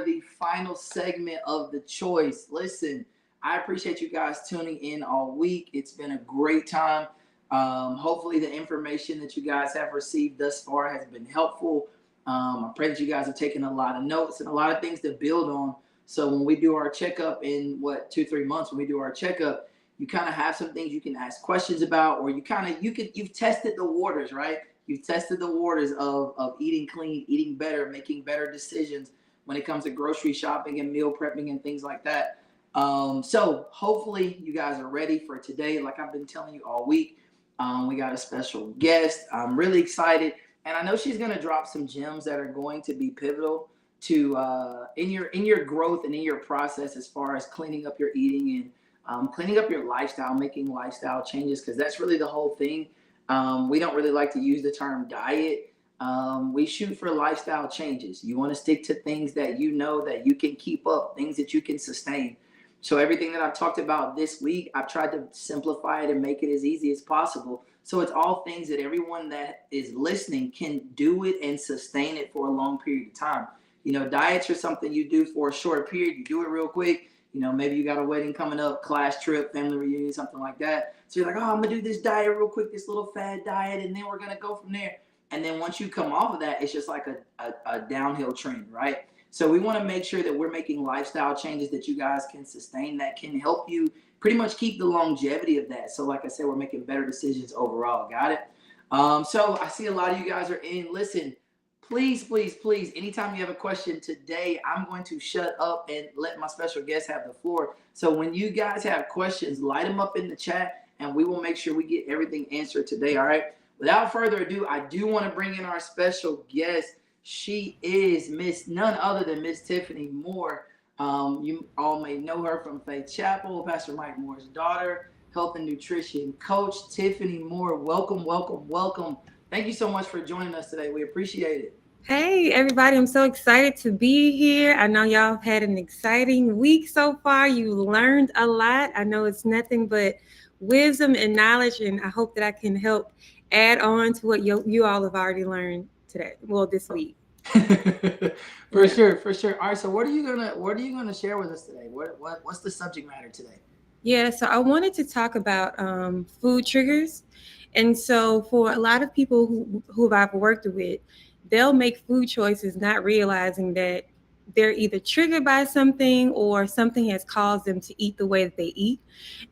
the final segment of the choice. Listen, I appreciate you guys tuning in all week. It's been a great time. Hopefully, the information that you guys have received thus far has been helpful. I pray that you guys have taken a lot of notes and a lot of things to build on. So when we do our checkup in what 2-3 months, when we do our checkup, you kind of have some things you can ask questions about, or you've tested the waters, right? You've tested the waters of eating clean, eating better, making better decisions when it comes to grocery shopping and meal prepping and things like that. So hopefully you guys are ready for today. Like I've been telling you all week, we got a special guest. I'm really excited, and I know she's gonna drop some gems that are going to be pivotal to in your growth and in your process as far as cleaning up your eating and cleaning up your lifestyle, making lifestyle changes, because that's really the whole thing. We don't really like to use the term diet. We shoot for lifestyle changes. You want to stick to things that you know that you can keep up, things that you can sustain. So everything that I've talked about this week, I've tried to simplify it and make it as easy as possible. So it's all things that everyone that is listening can do it and sustain it for a long period of time. Diets are something you do for a short period. You do it real quick. Maybe you got a wedding coming up, class trip, family reunion, something like that. So you're like, oh, I'm gonna do this diet real quick, this little fad diet, and then we're gonna go from there. And then once you come off of that, it's just like a downhill trend, right? So we want to make sure that we're making lifestyle changes that you guys can sustain, that can help you pretty much keep the longevity of that. So like I said, we're making better decisions overall. Got it? So I see a lot of you guys are in. Listen, please, please, please, anytime you have a question today, I'm going to shut up and let my special guest have the floor. So when you guys have questions, light them up in the chat and we will make sure we get everything answered today. All right. Without further ado, I do want to bring in our special guest. She is none other than Miss Tiffany Moore. You all may know her from Faith Chapel, Pastor Mike Moore's daughter, health and nutrition coach. Tiffany Moore, welcome, welcome, welcome. Thank you so much for joining us today. We appreciate it. Hey, everybody. I'm so excited to be here. I know y'all have had an exciting week so far. You learned a lot. I know it's nothing but wisdom and knowledge, and I hope that I can help add on to what you all have already learned today. Well, this week. For sure, for sure. All right, so what are you gonna share with us today? What's the subject matter today? Yeah, so I wanted to talk about food triggers. And so for a lot of people who I've worked with, they'll make food choices not realizing that they're either triggered by something or something has caused them to eat the way that they eat.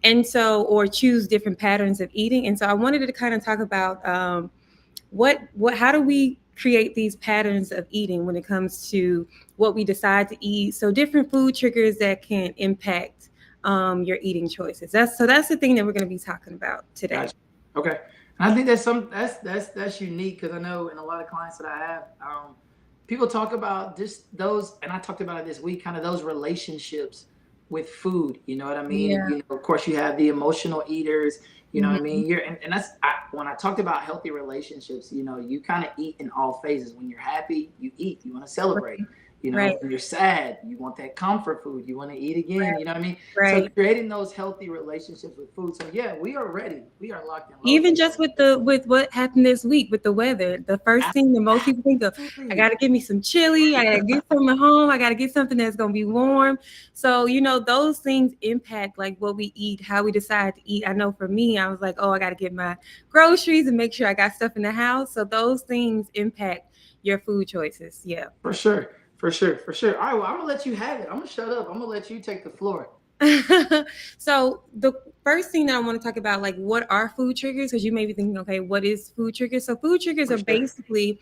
And so, or choose different patterns of eating. And so I wanted to kind of talk about how do we create these patterns of eating when it comes to what we decide to eat. So different food triggers that can impact your eating choices. That's the thing that we're going to be talking about today. Gotcha. Okay. And I think that's unique because I know in a lot of clients that I have, people talk about just those, and I talked about it this week, kind of those relationships with food. You know what I mean? Yeah. Of course, you have the emotional eaters. You know what I Mhm. mean? And when I talked about healthy relationships, you kind of eat in all phases. When you're happy, you eat. You want to celebrate. Right. When you're sad, you want that comfort food. You want to eat again. You know what I mean? So Right. creating those healthy relationships with food. So yeah, we are ready. We are locked and loaded. Even just with what happened this week with the weather, the first thing that most people think of, I Absolutely. got to give me some chili, I got to get something at home, I got to get something that's going to be warm. So, those things impact like what we eat, how we decide to eat. I know for me, I was like, oh, I got to get my groceries and make sure I got stuff in the house. So those things impact your food choices. Yeah. For sure. For sure. For sure. All right. Well, I'm gonna let you have it. I'm gonna shut up. I'm gonna let you take the floor. So the first thing that I want to talk about, like what are food triggers? Because you may be thinking, okay, what is food triggers? So food triggers For are sure. basically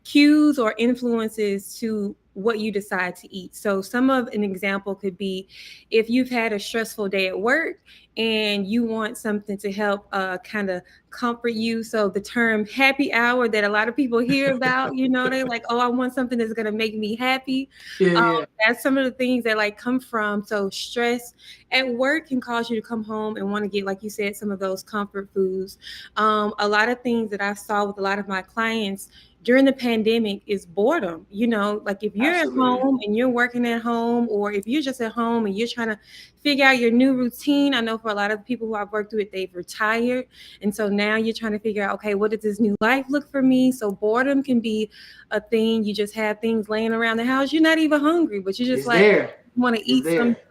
cues or influences to what you decide to eat. So some of an example could be if you've had a stressful day at work and you want something to help kind of comfort you. So the term happy hour that a lot of people hear about, they're like, oh, I want something that's going to make me happy. Yeah. Um, Yeah. that's some of the things that like come from. So stress at work can cause you to come home and want to get, like you said, some of those comfort foods. A lot of things that I saw with a lot of my clients during the pandemic is boredom. Like if you're at Absolutely. home and you're working at home, or if you're just at home and you're trying to figure out your new routine. I know for a lot of the people who I've worked with, they've retired. And so now you're trying to figure out, okay, what does this new life look for me? So boredom can be a thing. You just have things laying around the house. You're not even hungry, but you're just It's like, there. want to It's eat some. there.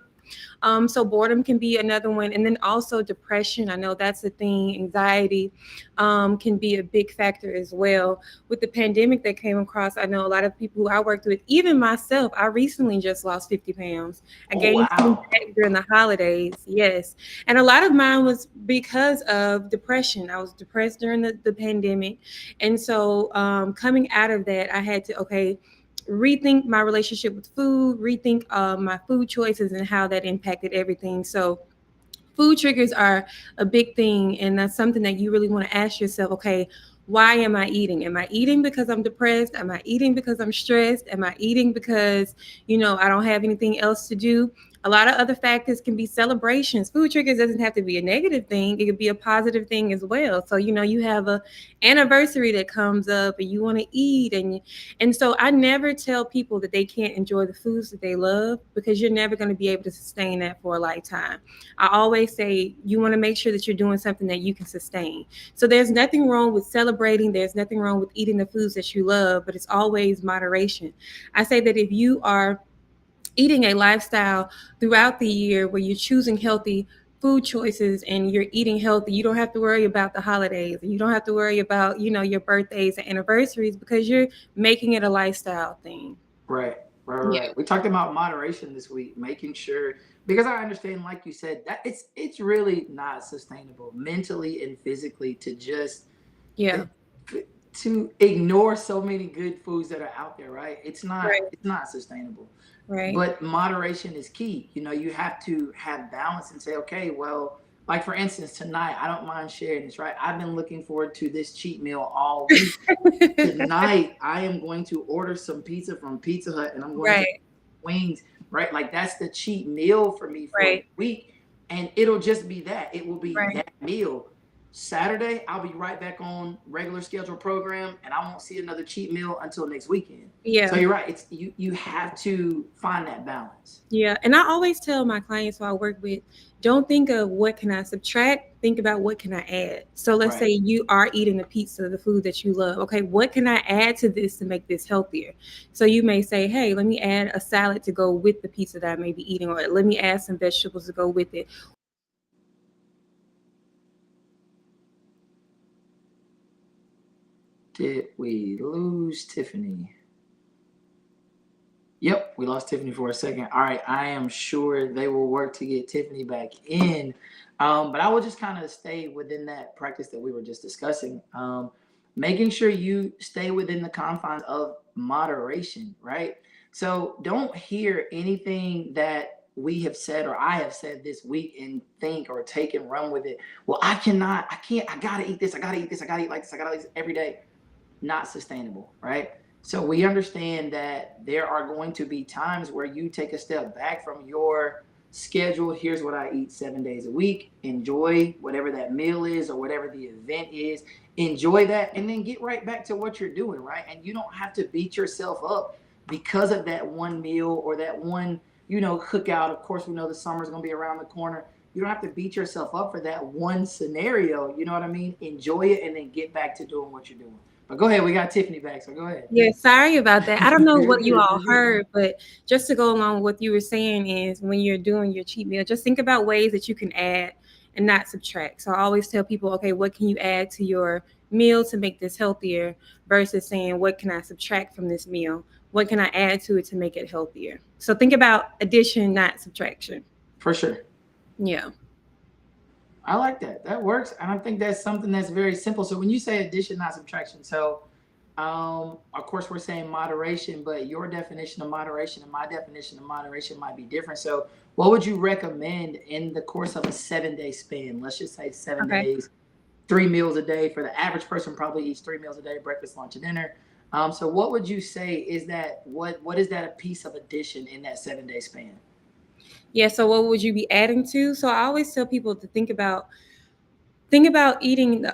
So boredom can be another one, and then also depression. I know that's the thing. Anxiety can be a big factor as well. With the pandemic that came across, I know a lot of people who I worked with, even myself. I recently just lost 50 pounds. I Oh gained some wow. back during the holidays. Yes, and a lot of mine was because of depression. I was depressed during the pandemic, and so coming out of that, I had to rethink my relationship with food, rethink my food choices and how that impacted everything. So food triggers are a big thing, and that's something that you really want to ask yourself. Okay, why am I eating? Am I eating because I'm depressed? Am I eating because I'm stressed? Am I eating because I don't have anything else to do? A lot of other factors can be celebrations. Food triggers doesn't have to be a negative thing. It could be a positive thing as well. So you have a anniversary that comes up and you want to eat, and so I never tell people that they can't enjoy the foods that they love, because you're never going to be able to sustain that for a lifetime. I always say you want to make sure that you're doing something that you can sustain. So there's nothing wrong with celebrating. There's nothing wrong with eating the foods that you love, but it's always moderation. I say that if you are eating a lifestyle throughout the year where you're choosing healthy food choices and you're eating healthy, you don't have to worry about the holidays. You don't have to worry about, your birthdays and anniversaries, because you're making it a lifestyle thing. Right, right, right, Yeah. right. We talked about moderation this week, making sure, because I understand, like you said, that it's really not sustainable mentally and physically to just Yeah. eh, to ignore so many good foods that are out there. Right? Right. It's not sustainable. Right. But moderation is key. You have to have balance and say, okay, well, like for instance, tonight I don't mind sharing this. Right? I've been looking forward to this cheat meal all week. Tonight I am going to order some pizza from Pizza Hut and I'm going to Right. wings, right? Like that's the cheat meal for me for the Right. week. And it'll just be that. It will be Right. that meal. Saturday, I'll be right back on regular schedule program and I won't see another cheat meal until next weekend. So Yeah. you're right. It's you have to find that balance. Yeah, and I always tell my clients who I work with, don't think of what can I subtract, think about what can I add. So let's say Right. you are eating the pizza, the food that you love. Okay, what can I add to this to make this healthier? So you may say, hey, let me add a salad to go with the pizza that I may be eating, or let me add some vegetables to go with it. Did we lose Tiffany? Yep, we lost Tiffany for a second. All right, I am sure they will work to get Tiffany back in. But I will just kind of stay within that practice that we were just discussing. Making sure you stay within the confines of moderation, right? So don't hear anything that we have said or I have said this week and think or take and run with it. Well, I can't, I gotta eat this, I gotta eat this, I gotta eat like this, I gotta eat this every day. Not sustainable, right? So we understand that there are going to be times where you take a step back from your schedule. Here's what I eat 7 days a week. Enjoy whatever that meal is or whatever the event is. Enjoy that and then get right back to what you're doing, right? And you don't have to beat yourself up because of that one meal or that one, cookout. Of course, we know the summer's going to be around the corner. You don't have to beat yourself up for that one scenario. You know what I mean? Enjoy it and then get back to doing what you're doing. But go ahead. We got Tiffany back, so go ahead. Yeah, sorry about that. I don't know You're what you good. all You're good. heard, but just to go along with what you were saying is when you're doing your cheat meal, just think about ways that you can add and not subtract. So I always tell people, okay, what can you add to your meal to make this healthier versus saying, what can I subtract from this meal? What can I add to it to make it healthier? So think about addition, not subtraction. For sure. Yeah. I like that. That works. And I think that's something that's very simple. So when you say addition, not subtraction, so of course we're saying moderation, but your definition of moderation and my definition of moderation might be different. So what would you recommend in the course of a 7 day span? Let's just say seven Okay. days, 3 meals a day. For the average person, probably eats 3 meals a day, breakfast, lunch, and dinner. So what would you say is that what is that a piece of addition in that 7 day span? Yeah. So what would you be adding to? So I always tell people to think about eating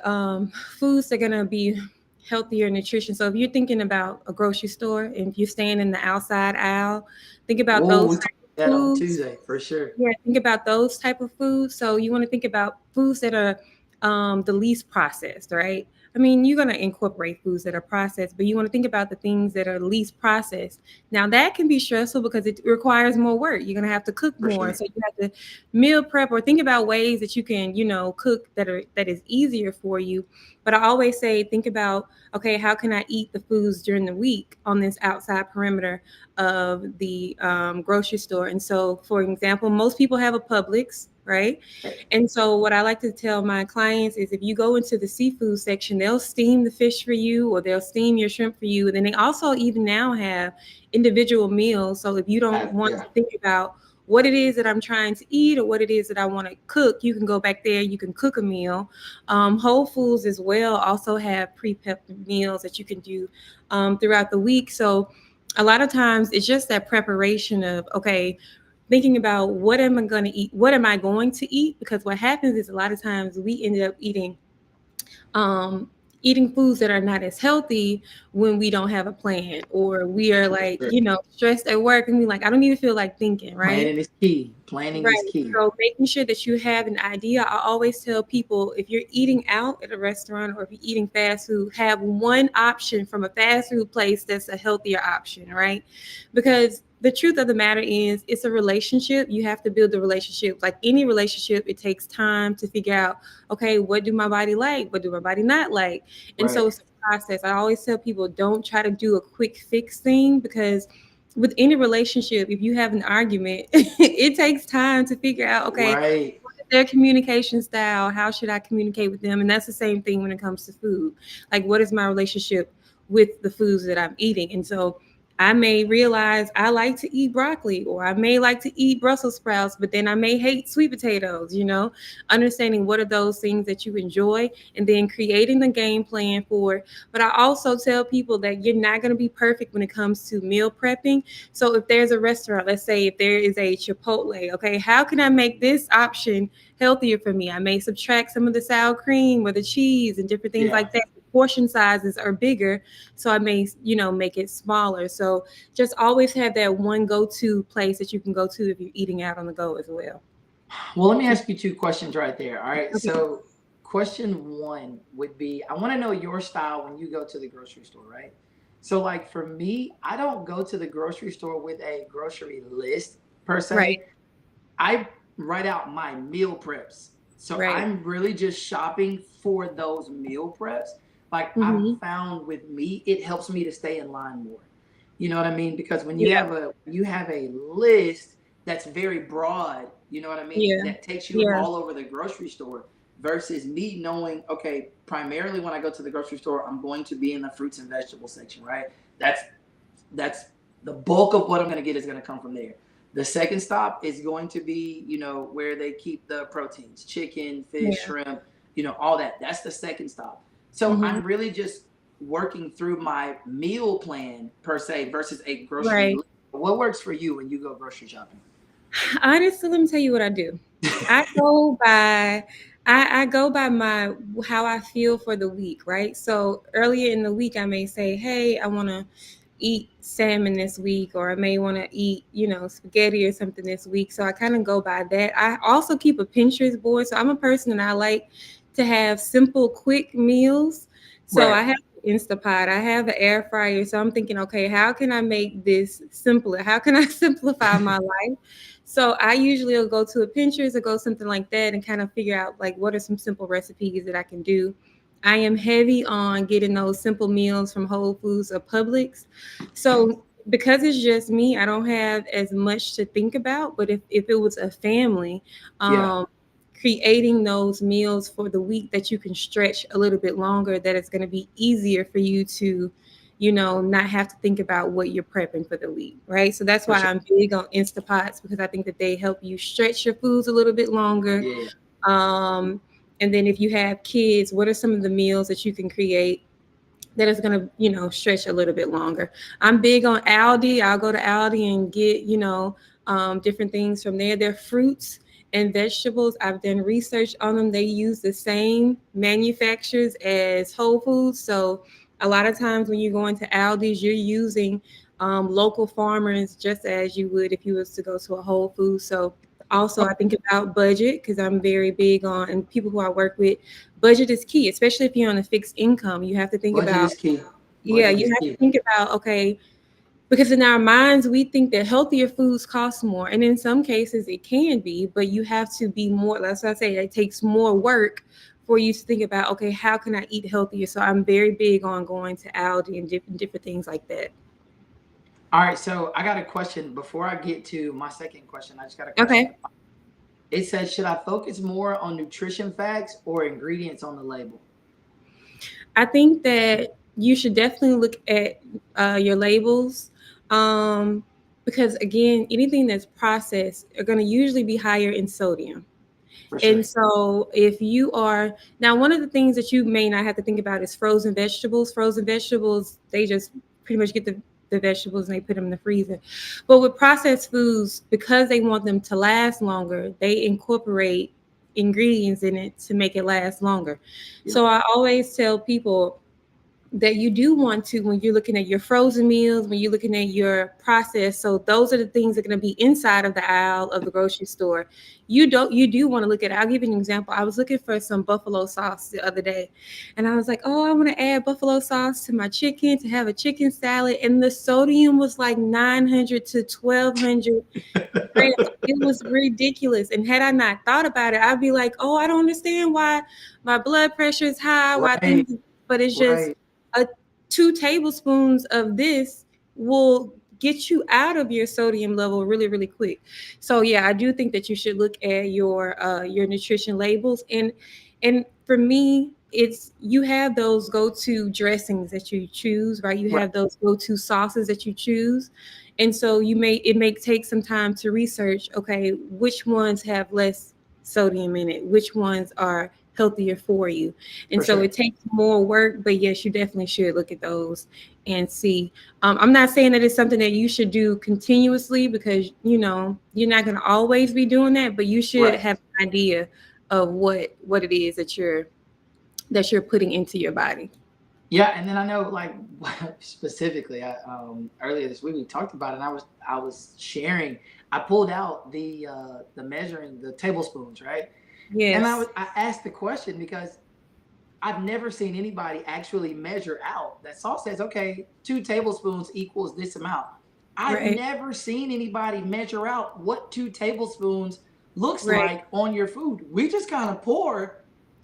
foods that are going to be healthier nutrition. So if you're thinking about a grocery store and if you're staying in the outside aisle, think about Whoa, those we talked type of about that on foods. Tuesday for sure. Yeah, think about those type of foods. So you want to think about foods that are the least processed, right? I mean, you're going to incorporate foods that are processed, but you want to think about the things that are least processed. Now, that can be stressful because it requires more work. You're going to have to cook For more, sure. so you have to meal prep or think about ways that you can, cook that is easier for you. But I always say, think about, okay, how can I eat the foods during the week on this outside perimeter of the grocery store? And so, for example, most people have a Publix, right? Right. And so, what I like to tell my clients is if you go into the seafood section, they'll steam the fish for you or they'll steam your shrimp for you. And then they also even now have individual meals. So, if you don't want Yeah. to think about what it is that I'm trying to eat or what it is that I want to cook, you can go back there, you can cook a meal. Whole Foods as well also have pre-prep meals that you can do throughout the week. So, a lot of times it's just that preparation of, okay, thinking about what am I going to eat, what am I going to eat, because what happens is a lot of times we end up um eating foods that are not as healthy when we don't have a plan, or we are For like, sure. stressed at work and we like, I don't even feel like thinking, right? Planning is key. Planning is Right. key. So making sure that you have an idea. I always tell people, if you're eating out at a restaurant or if you're eating fast food, have one option from a fast food place that's a healthier option, right? Because the truth of the matter is it's a relationship. You have to build the relationship. Like any relationship, it takes time to figure out, okay, what do my body like? What do my body not like? And so Right. it's a process. I always tell people, don't try to do a quick fix thing, because with any relationship, if you have an argument, it takes time to figure out, okay, Right. what is their communication style? How should I communicate with them? And that's the same thing when it comes to food. Like, what is my relationship with the foods that I'm eating? And so I may realize I like to eat broccoli, or I may like to eat Brussels sprouts, but then I may hate sweet potatoes, understanding what are those things that you enjoy and then creating the game plan for it. But I also tell people that you're not going to be perfect when it comes to meal prepping. So if there's a restaurant, let's say if there is a Chipotle, okay, how can I make this option healthier for me? I may subtract some of the sour cream or the cheese and different things Yeah. like that. Portion sizes are bigger, so I may, make it smaller. So just always have that one go-to place that you can go to if you're eating out on the go as well. Well, let me ask you two questions right there. All right. Okay. So, question one would be I want to know your style when you go to the grocery store, right? So, like for me, I don't go to the grocery store with a grocery list per Right. se. I write out my meal preps. So, Right. I'm really just shopping for those meal preps. Like I've Mm-hmm. found with me, it helps me to stay in line more. You know what I mean? Because when Yeah. you have a list that's very broad, you know what I mean? Yeah. That takes you Yeah. all over the grocery store versus me knowing, okay, primarily when I go to the grocery store, I'm going to be in the fruits and vegetables section, right? That's the bulk of what I'm going to get is going to come from there. The second stop is going to be, where they keep the proteins, chicken, fish, Yeah. shrimp, all that. That's the second stop. So Mm-hmm. I'm really just working through my meal plan per se versus a grocery Right. list. What works for you when you go grocery shopping? Honestly, let me tell you what I do. I go by I go by my how I feel for the week, right? So earlier in the week I may say, "Hey, I want to eat salmon this week," or I may want to eat, spaghetti or something this week. So I kind of go by that. I also keep a Pinterest board. So I'm a person that I like to have simple, quick meals. So I Right. have Instapot, I have an air fryer. So I'm thinking, okay, how can I make this simpler? How can I simplify my life? So I usually will go to a Pinterest or go something like that and kind of figure out like what are some simple recipes that I can do. I am heavy on getting those simple meals from Whole Foods or Publix. So because it's just me, I don't have as much to think about. But if it was a family, Yeah. um, creating those meals for the week that you can stretch a little bit longer, that it's going to be easier for you to, not have to think about what you're prepping for the week, right? So that's For why sure. I'm big on Instapots, because I think that they help you stretch your foods a little bit longer. Yeah. Um, and then if you have kids, what are some of the meals that you can create that is going to, stretch a little bit longer? I'm big on Aldi. I'll go to Aldi and get, different things from there. They're fruits and vegetables. I've done research on them. They use the same manufacturers as Whole Foods. So A lot of times when you go into Aldi's, you're using local farmers just as you would if you was to go to a Whole Foods. So also I think about budget because I'm very big on, and people who I work with, budget is key, especially if you're on a fixed income. You have to think Budget about, is key. yeah, Budget you is have to key. think about, okay, because in our minds we think that healthier foods cost more, and in some cases it can be, but you have to be more, that's what I say, it takes more work for you to think about, okay, how can I eat healthier? So I'm very big on going to Aldi and different things like that. All right, so I got a question before I get to my second question. I just got a question. Okay. It says, should I focus more on nutrition facts or ingredients on the label? I think that you should definitely look at your labels, because again, anything that's processed are going to usually be higher in sodium. For And sure. so, if you are now, one of the things that you may not have to think about is frozen vegetables. Frozen vegetables, they just pretty much get the vegetables and they put them in the freezer. But with processed foods, because they want them to last longer, they incorporate ingredients in it to make it last longer. So, Yep. I always tell people that you do want to, when you're looking at your frozen meals, when you're looking at your process, so those are the things that are going to be inside of the aisle of the grocery store. You do want to look at it. I'll give you an example. I was looking for some buffalo sauce the other day, and I was like, oh, I want to add buffalo sauce to my chicken to have a chicken salad, and the sodium was like 900 to 1200 grams. It was ridiculous. And had I not thought about it, I'd be like, oh, I don't understand why my blood pressure is high, why Right. things, but it's just Right. a 2 tablespoons of this will get you out of your sodium level really, really quick. So yeah, I do think that you should look at your nutrition labels. And for me, it's, you have those go-to dressings that you choose, right? You Right. have those go-to sauces that you choose. And so it may take some time to research, okay, which ones have less sodium in it, which ones are healthier for you. And For so sure. it takes more work, but yes, you definitely should look at those and see. I'm not saying that it's something that you should do continuously, because you're not going to always be doing that, but you should Right. have an idea of what it is that you're putting into your body. Yeah, and then I know, like, specifically, earlier this week we talked about it. And I was sharing. I pulled out the measuring the tablespoons, right? And Yes. I asked the question because I've never seen anybody actually measure out. That sauce says, okay, 2 tablespoons equals this amount. I've Right. never seen anybody measure out what 2 tablespoons looks Right. like on your food. We just kind of pour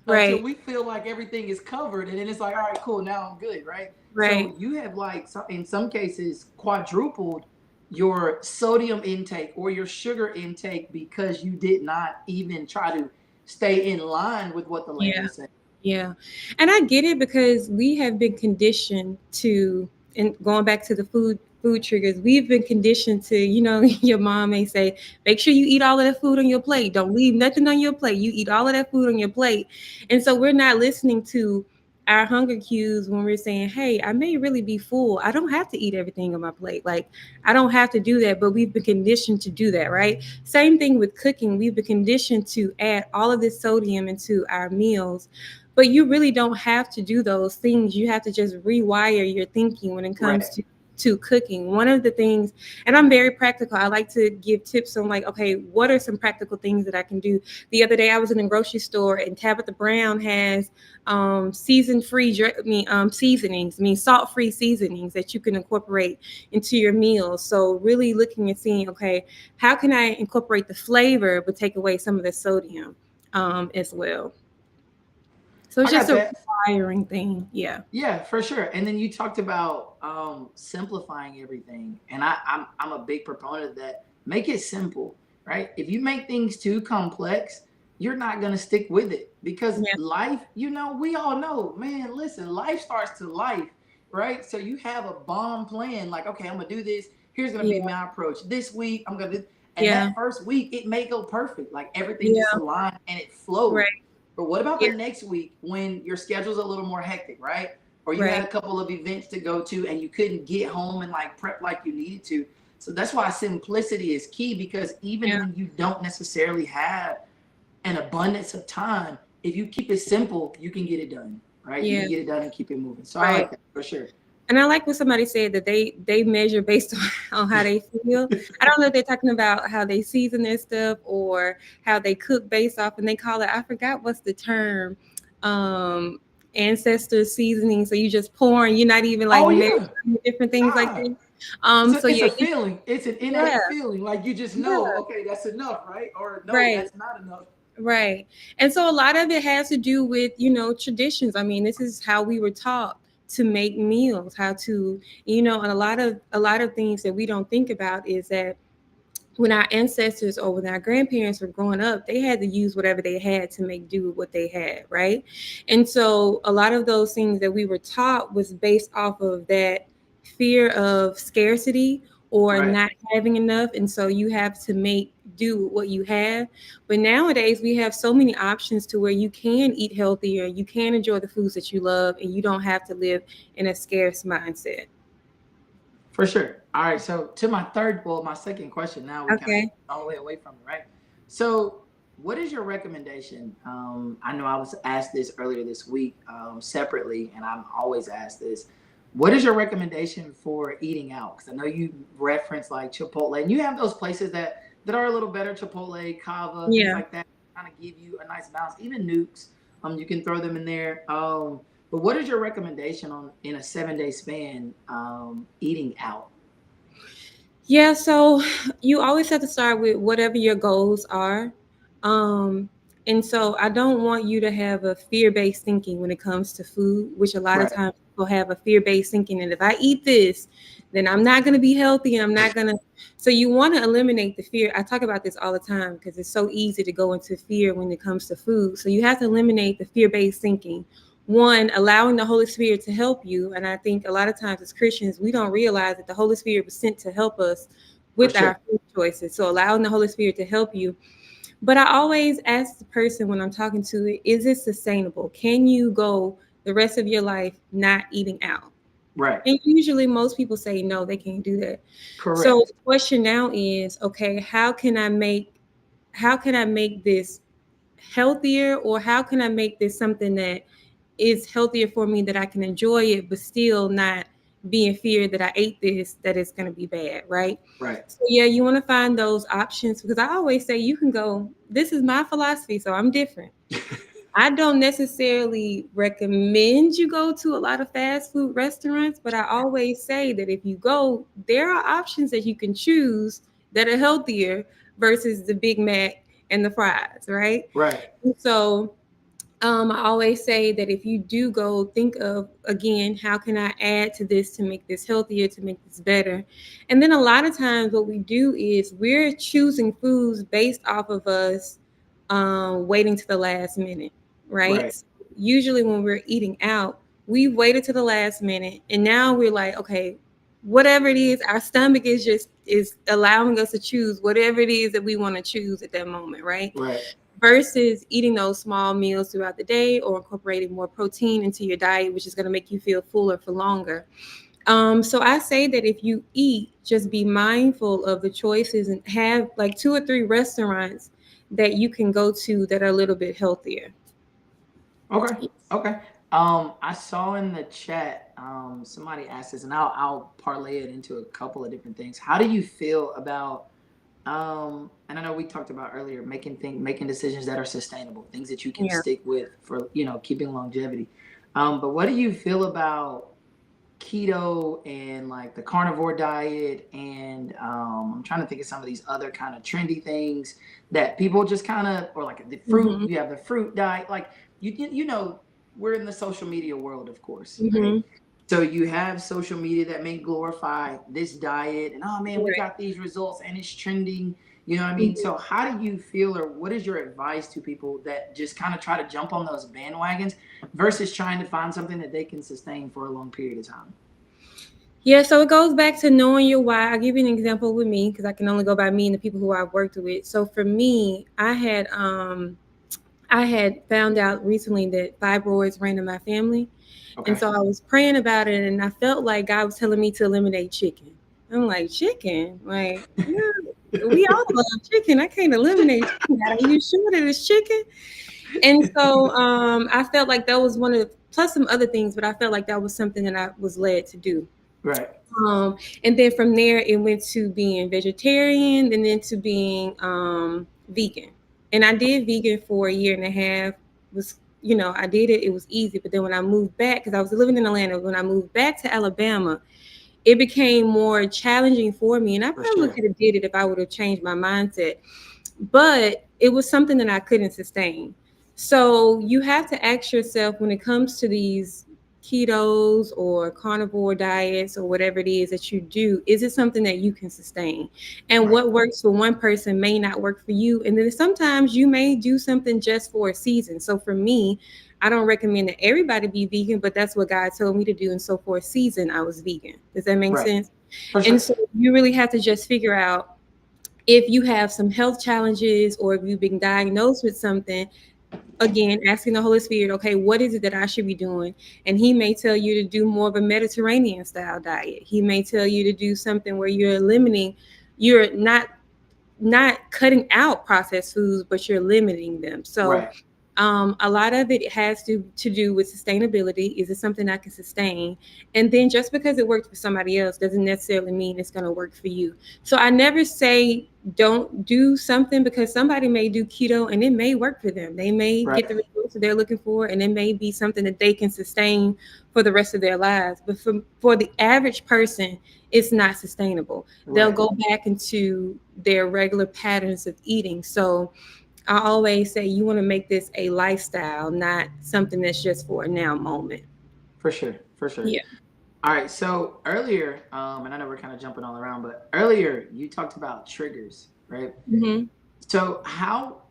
until Right. we feel like everything is covered, and then it's like, all right, cool, now I'm good, right? So Right. you have, like, in some cases, quadrupled your sodium intake or your sugar intake because you did not even try to stay in line with what the Yeah. label said. Yeah. And I get it, because we have been conditioned to, and going back to the food triggers, we've been conditioned to, your mom may say, make sure you eat all of that food on your plate. Don't leave nothing on your plate. You eat all of that food on your plate. And so we're not listening to our hunger cues when we're saying, hey, I may really be full. I don't have to eat everything on my plate. Like, I don't have to do that, but we've been conditioned to do that, right? Same thing with cooking. We've been conditioned to add all of this sodium into our meals, but you really don't have to do those things. You have to just rewire your thinking when it comes Right. to cooking. One of the things, and I'm very practical, I like to give tips on, like, okay, what are some practical things that I can do? The other day I was in a grocery store, and Tabitha Brown has season free seasonings, salt free seasonings that you can incorporate into your meals. So really looking and seeing, okay, how can I incorporate the flavor but take away some of the sodium as well. So it's I just got a that. rewiring thing. Yeah. Yeah, for sure. And then you talked about simplifying everything, and I'm a big proponent of that. Make it simple, right? If you make things too complex, you're not gonna stick with it because Yeah. life, we all know, man. Listen, life starts to life, right? So you have a bomb plan, like, okay, I'm gonna do this. Here's gonna be Yeah. my approach this week. I'm gonna do, and Yeah. that first week it may go perfect, like everything just Yeah. aligns and it flows. Right. But what about the Yeah. next week when your schedule's a little more hectic, right? Or you had Right. a couple of events to go to and you couldn't get home and, like, prep like you needed to. So that's why simplicity is key, because even Yeah. when you don't necessarily have an abundance of time, if you keep it simple, you can get it done. right? You Yeah, can get it done and keep it moving. So I right. like that for sure. And I like what somebody said that they measure based on how they feel. I don't know if they're talking about how they season their stuff or how they cook based off, and they call it, I forgot what's the term, um, ancestor seasoning. So you just pouring, you're not even like Oh measuring yeah, different things like nah. that. It's So a it's yeah, a feeling. It's an yeah, innate feeling. Like you just know, yeah, okay, that's enough, right? Or no, right. that's not enough. Right. And so a lot of it has to do with, traditions. I mean, this is how we were taught to make meals, how to, and a lot of things that we don't think about is that when our ancestors or when our grandparents were growing up, they had to use whatever they had to make do with what they had, right? And so a lot of those things that we were taught was based off of that fear of scarcity or Right. not having enough. And so you have to make do with what you have. But nowadays we have so many options to where you can eat healthier, you can enjoy the foods that you love, and you don't have to live in a scarce mindset. For sure. All right. So to my third, well, my second question. Now we kind of Okay. all the way away from it, right? So, what is your recommendation? I know I was asked this earlier this week separately, and I'm always asked this. What is your recommendation for eating out? Because I know you reference like Chipotle, and you have those places that are a little better, Chipotle, Kava, things Yeah. like that, kind of give you a nice balance. Even Nukes, you can throw them in there. But what is your recommendation on in a 7 day span eating out? Yeah, so you always have to start with whatever your goals are. Um, and so I don't want you to have a fear based thinking when it comes to food, which a lot of Right, times people have a fear based thinking. And if I eat this, then I'm not going to be healthy and I'm not going to. So you want to eliminate the fear. I talk about this all the time because it's so easy to go into fear when it comes to food. So you have to eliminate the fear based thinking. One, allowing the Holy Spirit to help you. And I think a lot of times as Christians, we don't realize that the Holy Spirit was sent to help us for with sure. our food choices. So allowing the Holy Spirit to help you. But I always ask the person when I'm talking to it, is it sustainable? Can you go the rest of your life not eating out? Right, And usually most people say no, they can't do that. So correct. the question now is, okay, how can I make this healthier, or how can I make this something that is healthier for me, that I can enjoy it but still not be in fear that I ate this, that it's going to be bad, right? Right, So yeah, you want to find those options, because I always say you can go, this is my philosophy, so I'm different. I don't necessarily recommend you go to a lot of fast food restaurants, but I always say that if you go, there are options that you can choose that are healthier versus the Big Mac and the fries, right? right, So I always say that if you do go, think of again, how can I add to this to make this healthier, to make this better? And then a lot of times, what we do is we're choosing foods based off of us waiting to the last minute, right? right, So usually, when we're eating out, we waited to the last minute, and now we're like, okay, whatever it is, our stomach is allowing us to choose whatever it is that we want to choose at that moment, right? right. Versus eating those small meals throughout the day or incorporating more protein into your diet, which is going to make you feel fuller for longer. So I say that if you eat, just be mindful of the choices and have like 2 or 3 restaurants that you can go to that are a little bit healthier. Okay, okay. I saw in the chat, somebody asked this, and I'll parlay it into a couple of different things. How do you feel about, and I know we talked about earlier, making decisions that are sustainable, things that you can Yeah. stick with for, keeping longevity. But what do you feel about keto and like the carnivore diet, and I'm trying to think of some of these other kind of trendy things that people just kind of, or like the fruit, Hmm. you have the fruit diet, like we're in the social media world, of course, right? Hmm. So you have social media that may glorify this diet, and oh man, we Right. got these results and it's trending. You know what I mean? Mhm. So how do you feel, or what is your advice to people that just kind of try to jump on those bandwagons versus trying to find something that they can sustain for a long period of time? Yeah, so it goes back to knowing your why. I'll give you an example with me because I can only go by me and the people who I've worked with. So for me, I had found out recently that fibroids ran in my family. And Okay. so I was praying about it, and I felt like God was telling me to eliminate chicken. I'm like, chicken? Like, yeah, we all love chicken. I can't eliminate chicken. Are you sure that it's chicken? And so I felt like that was one of plus some other things, but I felt like that was something that I was led to do. Right. And then from there, it went to being vegetarian and then to being vegan. And I did vegan for a year and a half. Was I did it. It was easy. But then when I moved back, because I was living in Atlanta, when I moved back to Alabama, it became more challenging for me. And I For probably sure. could have did it if I would have changed my mindset, but it was something that I couldn't sustain. So you have to ask yourself when it comes to these ketos or carnivore diets or whatever it is that you do, is it something that you can sustain? And Right. what works for one person may not work for you. And then sometimes you may do something just for a season. So for me, I don't recommend that everybody be vegan, but that's what God told me to do. And so for a season, I was vegan. Does that make Right. sense? For And sure. so you really have to just figure out if you have some health challenges or if you've been diagnosed with something. Again, asking the Holy Spirit, okay, what is it that I should be doing? And He may tell you to do more of a Mediterranean style diet. He may tell you to do something where you're not cutting out processed foods, but you're limiting them. So Right. a lot of it has to do with sustainability. Is it something I can sustain? And then just because it worked for somebody else doesn't necessarily mean it's going to work for you. So I never say don't do something, because somebody may do keto and it may work for them. They may get Right. the results that they're looking for, and it may be something that they can sustain for the rest of their lives. But for the average person, it's not sustainable. They'll Right. go back into their regular patterns of eating. So I always say you want to make this a lifestyle, not something that's just for a now moment. For sure. For sure. Yeah. All right. So earlier, and I know we're kind of jumping all around, but earlier you talked about triggers, right? Hmm. So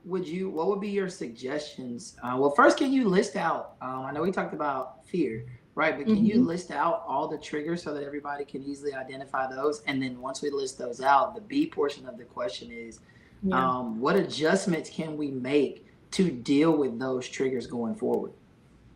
what would be your suggestions? Well, first, can you list out, I know we talked about fear, right? But can you Hmm. list out all the triggers so that everybody can easily identify those? And then once we list those out, the B portion of the question is, Yeah. what adjustments can we make to deal with those triggers going forward?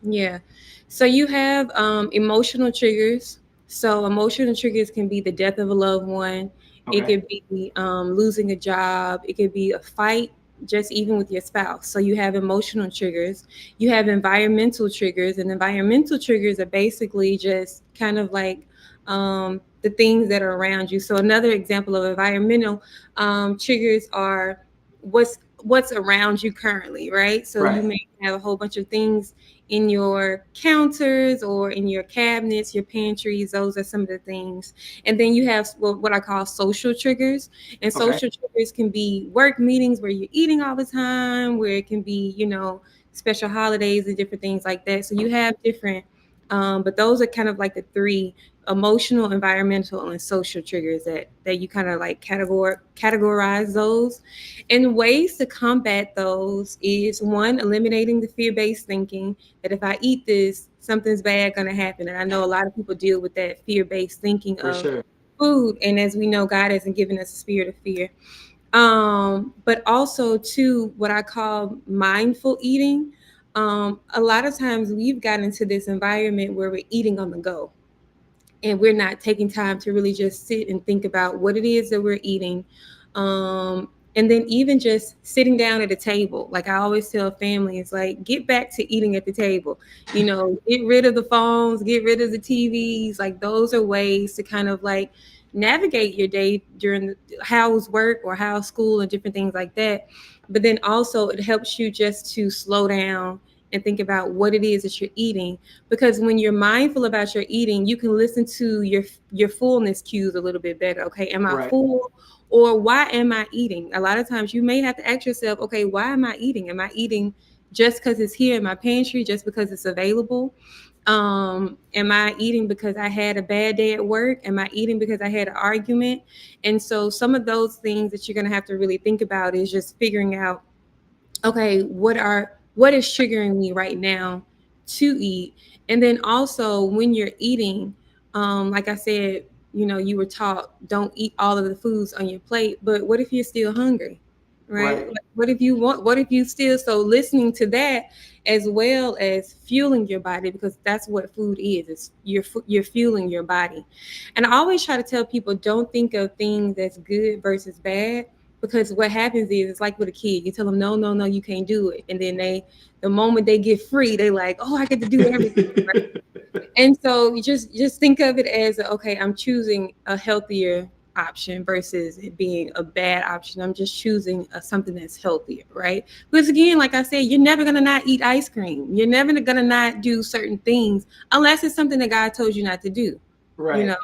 Yeah. So you have emotional triggers. So emotional triggers can be the death of a loved one. It Okay. could be losing a job. It could be a fight, just even with your spouse. So you have emotional triggers. You have environmental triggers, and environmental triggers are basically just kind of like the things that are around you. So another example of environmental triggers are what's around you currently, right? So Right. you may have a whole bunch of things in your counters or in your cabinets, your pantries. Those are some of the things. And then you have what I call social triggers. And Okay. social triggers can be work meetings where you're eating all the time, where it can be, special holidays and different things like that. So you have different, but those are kind of like the three: emotional, environmental, and social triggers that you kind of like categorize those. And ways to combat those is one, eliminating the fear-based thinking that if I eat this, something's bad going to happen. And I know a lot of people deal with that fear-based thinking For of sure. food. And as we know, God hasn't given us a spirit of fear. But also to what I call mindful eating. A lot of times we've gotten into this environment where we're eating on the go, and we're not taking time to really just sit and think about what it is that we're eating. And then even just sitting down at a table, like I always tell families, like get back to eating at the table. Get rid of the phones, get rid of the TVs. Like those are ways to kind of like navigate your day during how's work or how's school and different things like that. But then also it helps you just to slow down and think about what it is that you're eating, because when you're mindful about your eating, you can listen to your fullness cues a little bit better. Okay, am I Right. full, or why am I eating? A lot of times you may have to ask yourself, okay, why am I eating? Am I eating just because it's here in my pantry, just because it's available? Am I eating because I had a bad day at work? Am I eating because I had an argument? And so some of those things that you're going to have to really think about is just figuring out, okay, what is triggering me right now to eat? And then also when you're eating, like I said, you were taught don't eat all of the foods on your plate, but what if you're still hungry? Right? Right. Like, what if you still, so listening to that as well as fueling your body, because that's what food is. It's you're fueling your body. And I always try to tell people, don't think of things that's good versus bad. Because what happens is it's like with a kid. You tell them no, no, no, you can't do it, and then the moment they get free, they like, oh, I get to do everything. And so you just think of it as okay, I'm choosing a healthier option versus it being a bad option. I'm just choosing something that's healthier, right? Because again, like I said, you're never gonna not eat ice cream. You're never gonna not do certain things unless it's something that God told you not to do. You Right. know,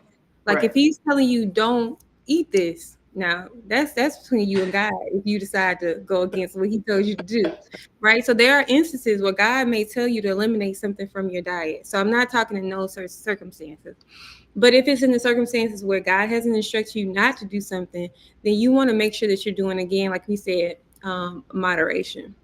like if Right. He's telling you don't eat this, now that's between you and God. If you decide to go against what He told you to do, right? So there are instances where God may tell you to eliminate something from your diet. So I'm not talking in no certain circumstances. But if it's in the circumstances where God hasn't instructed you not to do something, then you want to make sure that you're doing, again, like we said, moderation.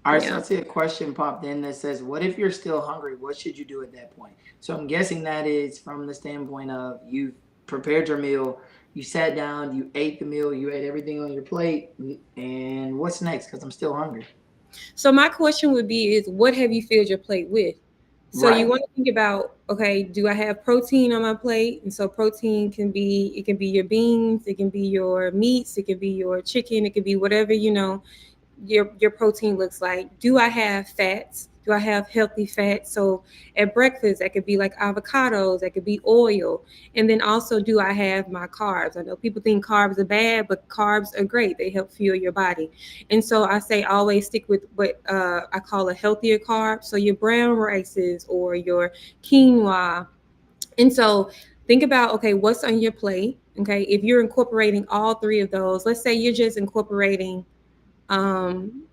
All right, so Yeah. I see a question popped in that says, "What if you're still hungry? What should you do at that point?" So I'm guessing that is from the standpoint of you've prepared your meal, you sat down, you ate the meal, you ate everything on your plate, and what's next? Because I'm still hungry. So my question would be is what have you filled your plate with? So you Right. want to think about, okay, do I have protein on my plate? And so protein can be, it can be your beans, it can be your meats, it can be your chicken, it could be whatever, your protein looks like. Do I have fats? Do I have healthy fats? So at breakfast, that could be like avocados, that could be oil. And then also, do I have my carbs? I know people think carbs are bad, but carbs are great. They help fuel your body. And so I say always stick with what I call a healthier carb. So your brown rices or your quinoa. And so think about, okay, what's on your plate? Okay, if you're incorporating all three of those, let's say you're just incorporating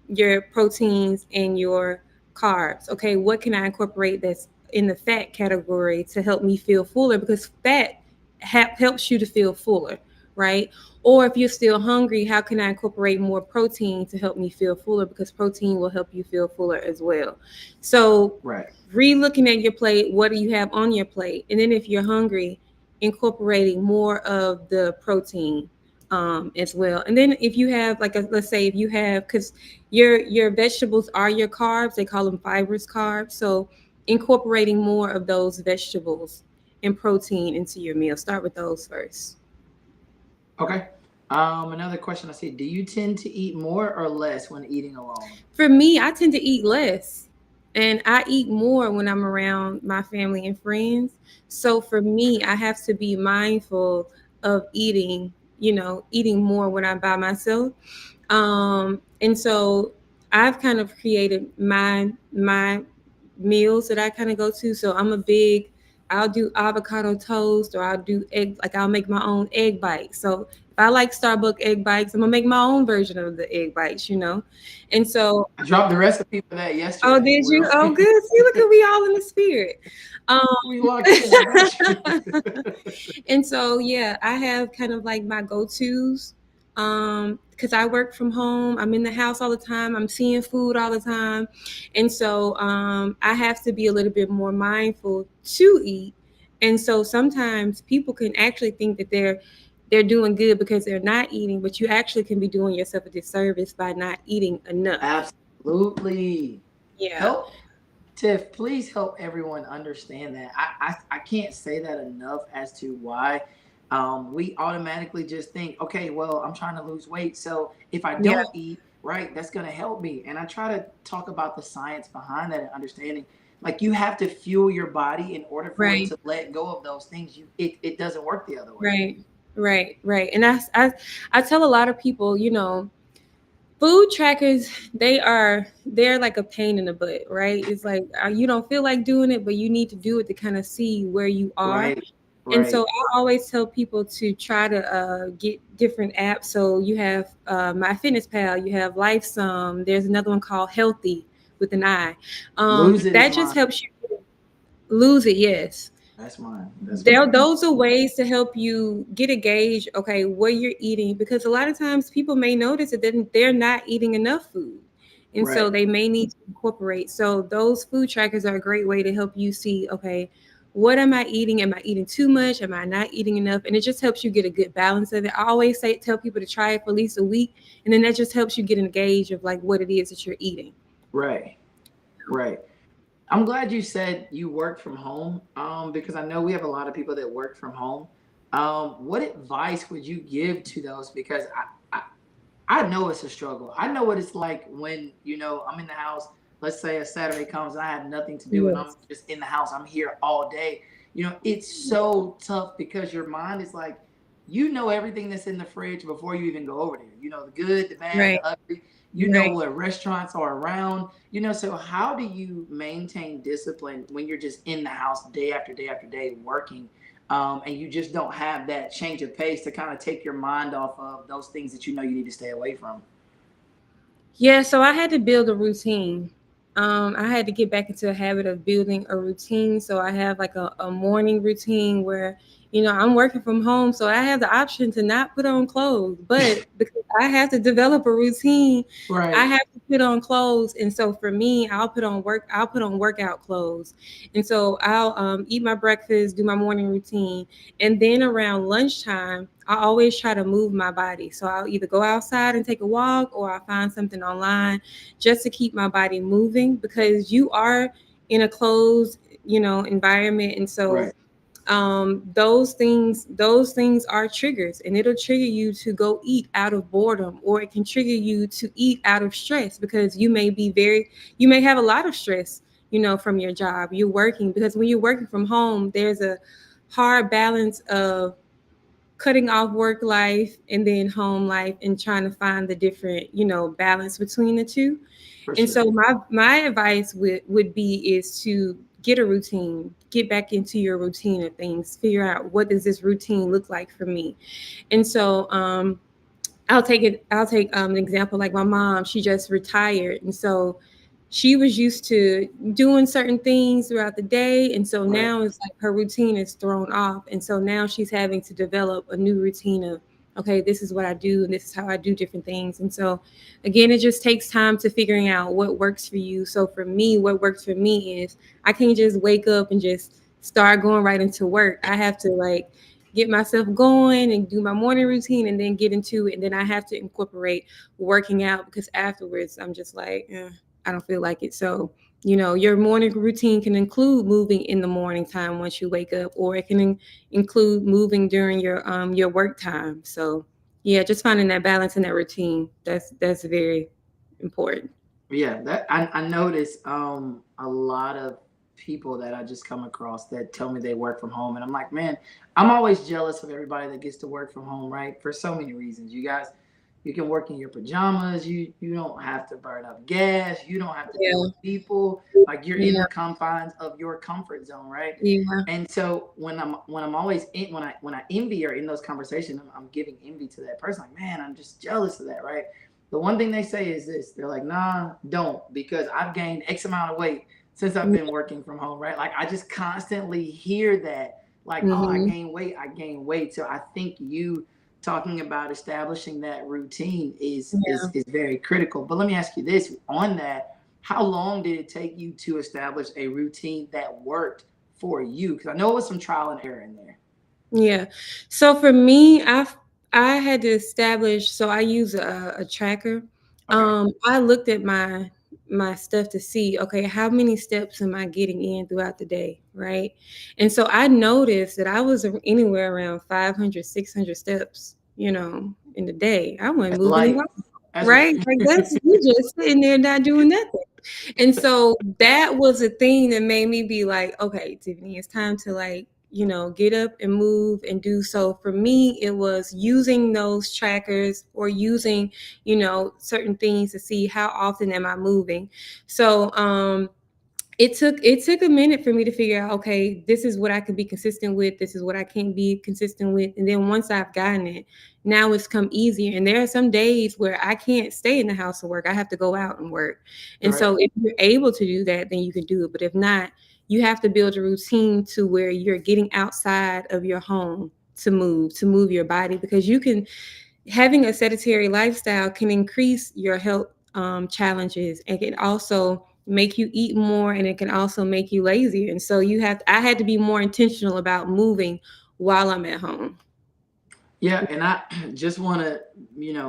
your proteins and your carbs. Okay, what can I incorporate that's in the fat category to help me feel fuller? Because fat helps you to feel fuller, right? Or if you're still hungry, how can I incorporate more protein to help me feel fuller? Because protein will help you feel fuller as well. So, Right. re-looking at your plate, what do you have on your plate? And then if you're hungry, incorporating more of the protein as well. And then if you have let's say if you have, because your vegetables are your carbs, they call them fibrous carbs. So incorporating more of those vegetables and protein into your meal. Start with those first. Okay. Another question I see: Do you tend to eat more or less when eating alone? For me, I tend to eat less and I eat more when I'm around my family and friends. So for me, I have to be mindful of eating, eating more when I'm by myself. And so I've kind of created my meals that I kind of go to. So I'll do avocado toast or I'll do egg, like I'll make my own egg bites. So if I like Starbucks egg bites, I'm gonna make my own version of the egg bites. And so, I dropped the recipe for that oh, yesterday. did you? Oh, good. See, look at we all in the spirit. Um, We locked in. I got you. and so yeah, I have kind of like my go-tos. Because I work from home, I'm in the house all the time, I'm seeing food all the time. And so I have to be a little bit more mindful to eat. And so sometimes people can actually think that they're doing good because they're not eating, but you actually can be doing yourself a disservice by not eating enough. Absolutely. Yeah. Help, Tiff, please help everyone understand that. I can't say that enough as to why we automatically just think, okay, well, I'm trying to lose weight. So if I Yeah. don't eat, right, that's going to help me. And I try to talk about the science behind that and understanding. Like you have to fuel your body in order for it Right. to let go of those things. It doesn't work the other way. Right. Right. Right. And I tell a lot of people, food trackers, they're like a pain in the butt, right? It's like you don't feel like doing it, but you need to do it to kind of see where you are. Right. And so Right. I always tell people to try to get different apps. So you have My Fitness Pal, you have Lifesum, there's another one called Healthy with an I. Lose it is That just mine. helps you lose it. Yes, That's mine. That's there mine. those are ways to help you get a gauge, okay, what you're eating, because a lot of times people may notice that they're not eating enough food, and so Right. they may need to incorporate. So those food trackers are a great way to help you see, okay, what am I eating? Am I eating too much? Am I not eating enough? And it just helps you get a good balance of it. I always tell people to try it for at least a week, and then that just helps you get a gauge of like what it is that you're eating. Right. Right. I'm glad you said you work from home, because I know we have a lot of people that work from home. What advice would you give to those? Because I know it's a struggle. I know what it's like when, I'm in the house. Let's say a Saturday comes and I have nothing to do and I'm Yes. just in the house. I'm here all day. It's so tough because your mind is like, everything that's in the fridge before you even go over there. You know the good, the bad, Right. the ugly. You know Right. what restaurants are around. So how do you maintain discipline when you're just in the house day after day after day working? And you just don't have that change of pace to kind of take your mind off of those things that you need to stay away from. Yeah, so I had to build a routine. I had to get back into a habit of building a routine. So I have like a morning routine where, I'm working from home. So I have the option to not put on clothes. But because I have to develop a routine, I Right, have to put on clothes. And so for me, I'll put on workout clothes. And so I'll eat my breakfast, do my morning routine. And then around lunchtime, I always try to move my body. So I'll either go outside and take a walk or I'll find something online just to keep my body moving because you are in a closed, environment. And so right, those things are triggers, and it'll trigger you to go eat out of boredom, or it can trigger you to eat out of stress because you may have a lot of stress, from your job. You're working because when you're working from home, there's a hard balance of cutting off work life and then home life and trying to find the different balance between the two. for And sure. so my advice would be is to get a routine, get back into your routine of things, figure out what does this routine look like for me. And so I'll take an example like my mom. She just retired, and so she was used to doing certain things throughout the day, and so Right. now it's like her routine is thrown off, and so now she's having to develop a new routine of, okay, this is what I do and this is how I do different things. And so again, it just takes time to figuring out what works for you. So for me, what works for me is I can't just wake up and just start going right into work. I have to like get myself going and do my morning routine and then get into it. And then I have to incorporate working out because afterwards I'm just like, I don't feel like it. So, your morning routine can include moving in the morning time once you wake up, or it can include moving during your work time. So, yeah, just finding that balance in that routine. That's very important. Yeah, that I notice a lot of people that I just come across that tell me they work from home, and I'm like, man, I'm always jealous of everybody that gets to work from home, right? For so many reasons. You guys, you can work in your pajamas. You don't have to burn up gas. You don't have to deal Yeah, with people. Like you're in yeah, the confines of your comfort zone, right? yeah, And so when I'm always when I envy or in those conversations, I'm giving envy to that person. Like, man, I'm just jealous of that, right? The one thing they say is this: they're like, nah, don't, because I've gained X amount of weight since I've been working from home, right? Like I just constantly hear that, like, oh, mm-hmm, I gain weight. So I think you talking about establishing that routine is yeah. is is very critical. But let me ask you this on that: how long did it take you to establish a routine that worked for you? Because I know it was some trial and error in there. Yeah. So for me, I had to establish. So I use a tracker. Okay. I looked at my stuff to see, okay, how many steps am I getting in throughout the day, right? And so I noticed that I was anywhere around 500, 600 steps, in the day. I wasn't That's moving at light. all, That's right? Like that's you just sitting there not doing nothing. And so that was a thing that made me be like, okay, Tiffany, it's time to like, get up and move and do. So for me, it was using those trackers or using, certain things to see how often am I moving. So it took a minute for me to figure out, okay, this is what I could be consistent with, this is what I can't be consistent with. And then once I've gotten it, now it's come easier. And there are some days where I can't stay in the house and work, I have to go out and work. And right. so if you're able to do that, then you can do it. But if not, you have to build a routine to where you're getting outside of your home to move your body, because you can having a sedentary lifestyle can increase your health challenges, and can also make you eat more, and it can also make you lazier. And so I had to be more intentional about moving while I'm at home. Yeah, and I just want to,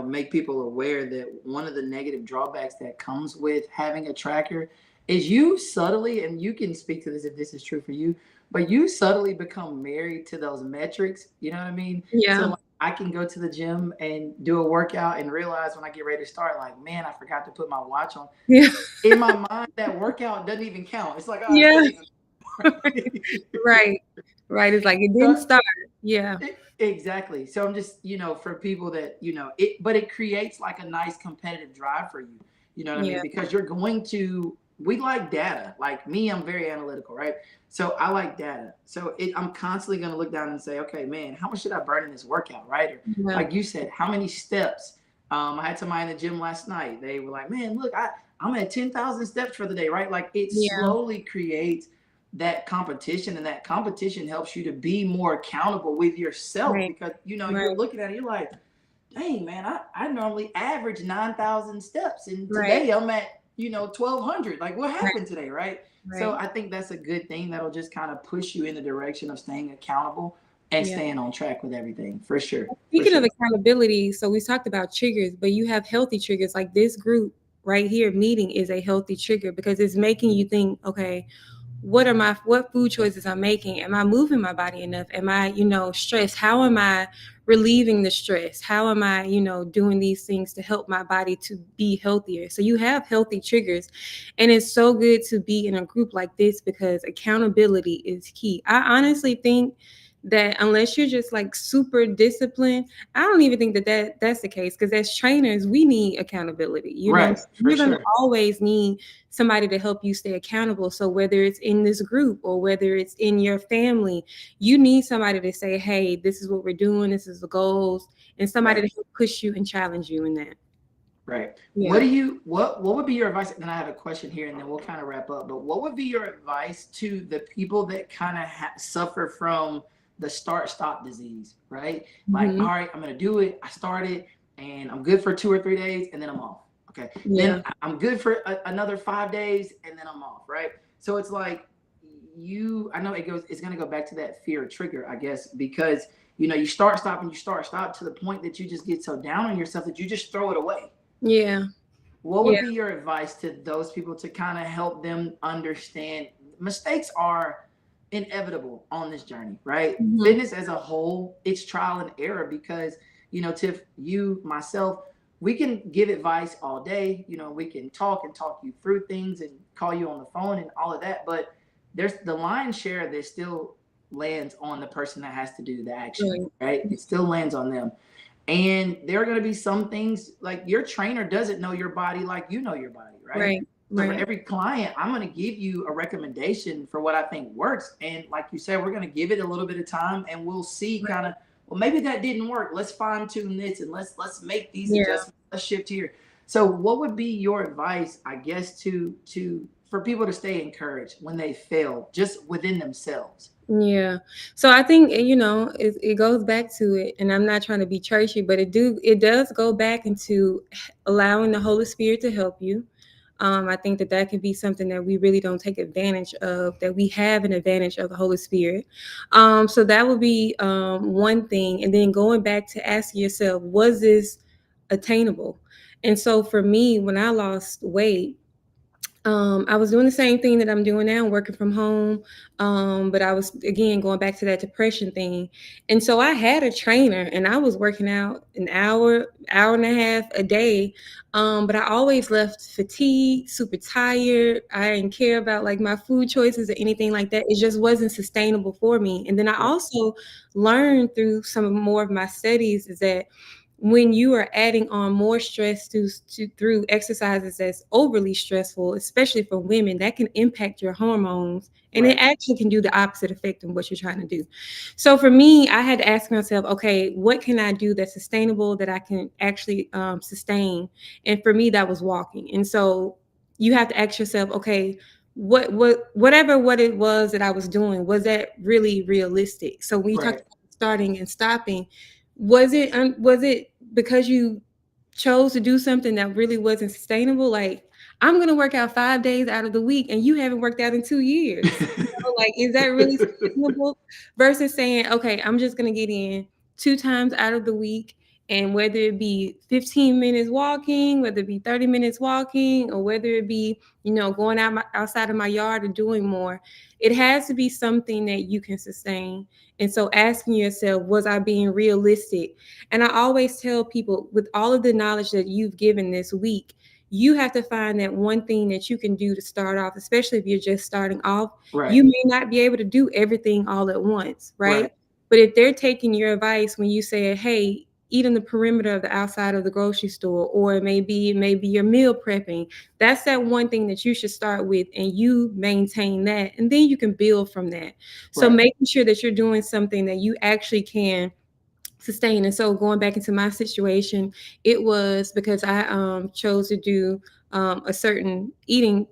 make people aware that one of the negative drawbacks that comes with having a tracker is you subtly, and you can speak to this if this is true for you, but you subtly become married to those metrics. You know what I mean? So Yeah. like I can go to the gym and do a workout and realize when I get ready to start, like, man, I forgot to put my watch on. Yeah. In my mind, that workout doesn't even count. It's like, oh, this Yeah. doesn't even. Right. Right. It's like it didn't So start. Yeah. exactly. So I'm just, for people that, it, but it creates like a nice competitive drive for you. You know what I Yeah. mean? Because you're going to, we like data. Like me, I'm very analytical, right? So I like data. So I'm constantly going to look down and say, okay, man, how much should I burn in this workout, right? Or Yeah. like you said, how many steps? I had somebody in the gym last night. They were like, man, look, I'm at 10,000 steps for the day, right? Like it Yeah. slowly creates that competition, and that competition helps you to be more accountable with yourself Right. because you're Right. looking at it, you're like, dang man, I normally average 9,000 steps and Right. today I'm at 1,200. Like what Right. happened today, right? So Right. I think that's a good thing that'll just kind of push you in the direction of staying accountable and Yeah. staying on track with everything, for sure, for Speaking of sure. accountability, so we talked about triggers, but you have healthy triggers. Like this group right here meeting is a healthy trigger because it's making you think, okay, what food choices I'm making? Am I moving my body enough? Am I, stressed? How am I relieving the stress? How am I, doing these things to help my body to be healthier? So you have healthy triggers. And it's so good to be in a group like this because accountability is key. I honestly think that unless you're just like super disciplined, I don't even think that's the case because as trainers, we need accountability. Right, for You're going to sure. always need somebody to help you stay accountable. So whether it's in this group or whether it's in your family, you need somebody to say, "Hey, this is what we're doing. This is the goals," and somebody Right. to help push you and challenge you in that. Right. Yeah. What would be your advice? And I have a question here, and then we'll kind of wrap up. But what would be your advice to the people that kind of suffer from the start-stop disease? Right. Like, Hmm. all right, I'm gonna do it. I started, and I'm good for 2 or 3 days, and then I'm off. Okay. Yeah. Then I'm good for another 5 days, and then I'm off. Right. So it's like I know it's gonna go back to that fear trigger, I guess, because you start stop and you start stop to the point that you just get so down on yourself that you just throw it away. Yeah. What Yeah. would be your advice to those people to kind of help them understand mistakes are inevitable on this journey, right? Hmm. Fitness as a whole, it's trial and error because, Tiff, you, myself, we can give advice all day. We can talk and talk you through things and call you on the phone and all of that. But there's the lion's share that still lands on the person that has to do the action, Right. right? It still lands on them. And there are going to be some things like your trainer doesn't know your body like you know your body, right? Right. So for Right. every client, I'm going to give you a recommendation for what I think works. And like you said, we're going to give it a little bit of time and we'll see kind Right. of, well, maybe that didn't work. Let's fine tune this and let's make these Yeah. adjustments. Let's shift here. So what would be your advice, I guess, to for people to stay encouraged when they fail just within themselves? Yeah. So I think it goes back to it, and I'm not trying to be churchy, but it does go back into allowing the Holy Spirit to help you. I think that can be something that we really don't take advantage of. That we have an advantage of the Holy Spirit. So that would be one thing, and then going back to asking yourself, was this attainable? And so for me, when I lost weight, I was doing the same thing that I'm doing now, working from home. But I was again going back to that depression thing. And so I had a trainer and I was working out an hour and a half a day. But I always left fatigued, super tired. I didn't care about like my food choices or anything like that. It just wasn't sustainable for me. And then I Right. also learned through some more of my studies is that when you are adding on more stress through exercises that's overly stressful, especially for women, that can impact your hormones and it Right. actually can do the opposite effect of what you're trying to do. So for me, I had to ask myself, okay, what can I do that's sustainable that I can actually sustain? And for me, that was walking. And so you have to ask yourself, okay, what it was that I was doing, was that really realistic? So when you talk Right. about starting and stopping, was it because you chose to do something that really wasn't sustainable? Like, I'm gonna work out 5 days out of the week, and you haven't worked out in 2 years. Like, is that really sustainable? Versus saying, okay, I'm just gonna get in 2 times out of the week, And whether it be 15 minutes walking, whether it be 30 minutes walking, or whether it be, going outside of my yard or doing more, it has to be something that you can sustain. And so asking yourself, was I being realistic? And I always tell people, with all of the knowledge that you've given this week, you have to find that one thing that you can do to start off, especially if you're just starting off. Right. You may not be able to do everything all at once, Right. right? But if they're taking your advice when you say, hey, eat on the perimeter of the outside of the grocery store, or maybe you're meal prepping, that's that one thing that you should start with, and you maintain that, and then you can build from that. So Right. making sure that you're doing something that you actually can sustain. And so going back into my situation, it was because I chose to do a certain eating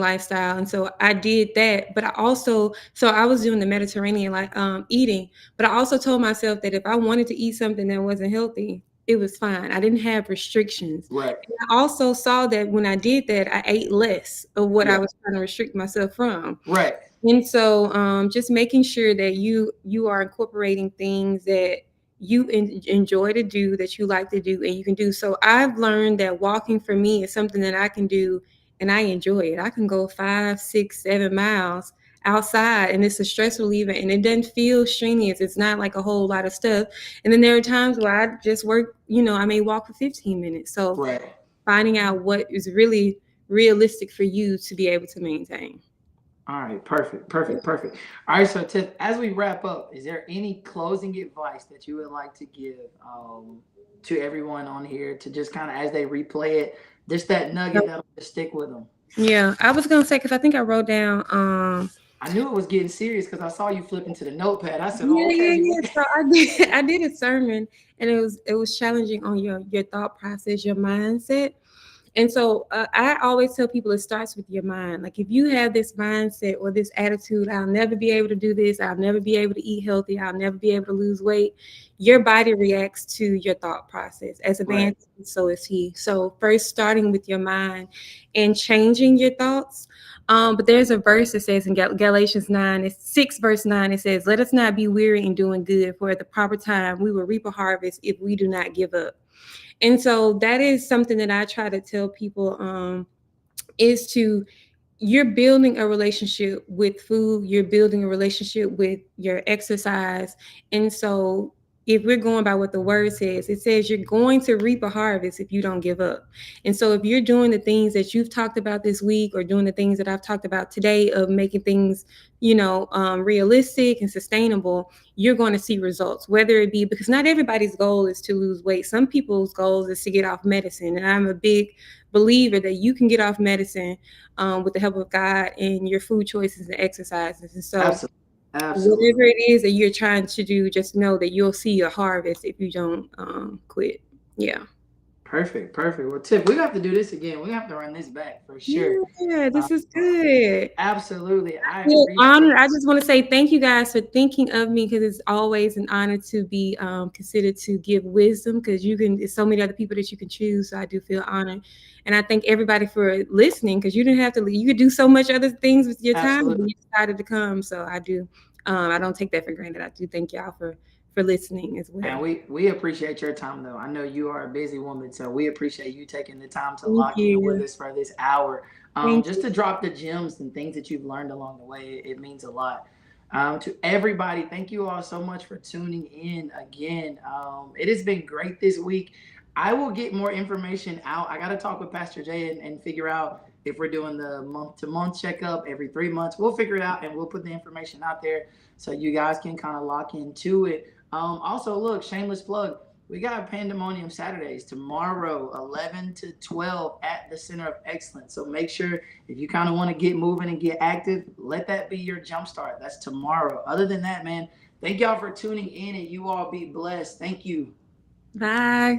lifestyle, and so I did that. But I was doing the Mediterranean like eating, but I also told myself that if I wanted to eat something that wasn't healthy, it was fine. I didn't have restrictions. Right. And I also saw that when I did that, I ate less of what I Yeah. was trying to restrict myself from. Right. And so, just making sure that you are incorporating things that you enjoy to do, that you like to do, and you can do. So I've learned that walking for me is something that I can do, and I enjoy it. I can go 5, 6, 7 miles outside, and it's a stress reliever, and it doesn't feel strenuous. It's not like a whole lot of stuff. And then there are times where I just work. I may walk for 15 minutes. So Right. finding out what is really realistic for you to be able to maintain. All right, perfect, perfect, perfect. All right, so Tiff, as we wrap up, is there any closing advice that you would like to give to everyone on here to just kind of as they replay it, just that nugget that'll just stick with them? Yeah, I was gonna say because I think I wrote down. I knew it was getting serious because I saw you flipping to the notepad. I said, "Oh, Yeah, yeah, okay." yeah. So I did. I did a sermon, and it was challenging on your thought process, your mindset. And so I always tell people it starts with your mind. Like if you have this mindset or this attitude, I'll never be able to do this. I'll never be able to eat healthy. I'll never be able to lose weight. Your body reacts to your thought process. As a Right. man, so is he. So first, starting with your mind and changing your thoughts. But there's a verse that says in Galatians 9, it's 6 verse 9, it says, let us not be weary in doing good, for at the proper time we will reap a harvest if we do not give up. And so that is something that I try to tell people, is to you're building a relationship with food, you're building a relationship with your exercise. And so if we're going by what the word says, it says you're going to reap a harvest if you don't give up. And so if you're doing the things that you've talked about this week, or doing the things that I've talked about today, of making things realistic and sustainable, you're going to see results. Whether it be, because not everybody's goal is to lose weight, some people's goals is to get off medicine. And I'm a big believer that you can get off medicine with the help of God and your food choices and exercises. And so, Absolutely. Absolutely. whatever it is that you're trying to do, just know that you'll see your harvest if you don't quit. Yeah. Perfect. Perfect. Well, Tiff, we have to do this again. We have to run this back for sure. Yeah, Uh, this is good. absolutely. I Feel appreciate. honored. I just want to say thank you guys for thinking of me, because it's always an honor to be considered to give wisdom, because there's so many other people that you can choose. So I do feel honored. And I thank everybody for listening, because you didn't have to, you could do so much other things with your time, but Absolutely. you decided to come. So I do, I don't take that for granted. I do thank y'all for listening as And well. we appreciate your time though. I know you are a busy woman, so we appreciate you taking the time to Thank lock in with you. us for this hour. Thank Just you. to drop the gems and things that you've learned along the way, it means a lot. To everybody, thank you all so much for tuning in again. It has been great this week. I will get more information out. I got to talk with Pastor Jay and figure out if we're doing the month to month checkup every 3 months. We'll figure it out and we'll put the information out there so you guys can kind of lock into it. Also, look, shameless plug. We got Pandemonium Saturdays tomorrow, 11 to 12 at the Center of Excellence. So make sure if you kind of want to get moving and get active, let that be your jump start. That's tomorrow. Other than that, man, thank y'all for tuning in and you all be blessed. Thank you. Bye.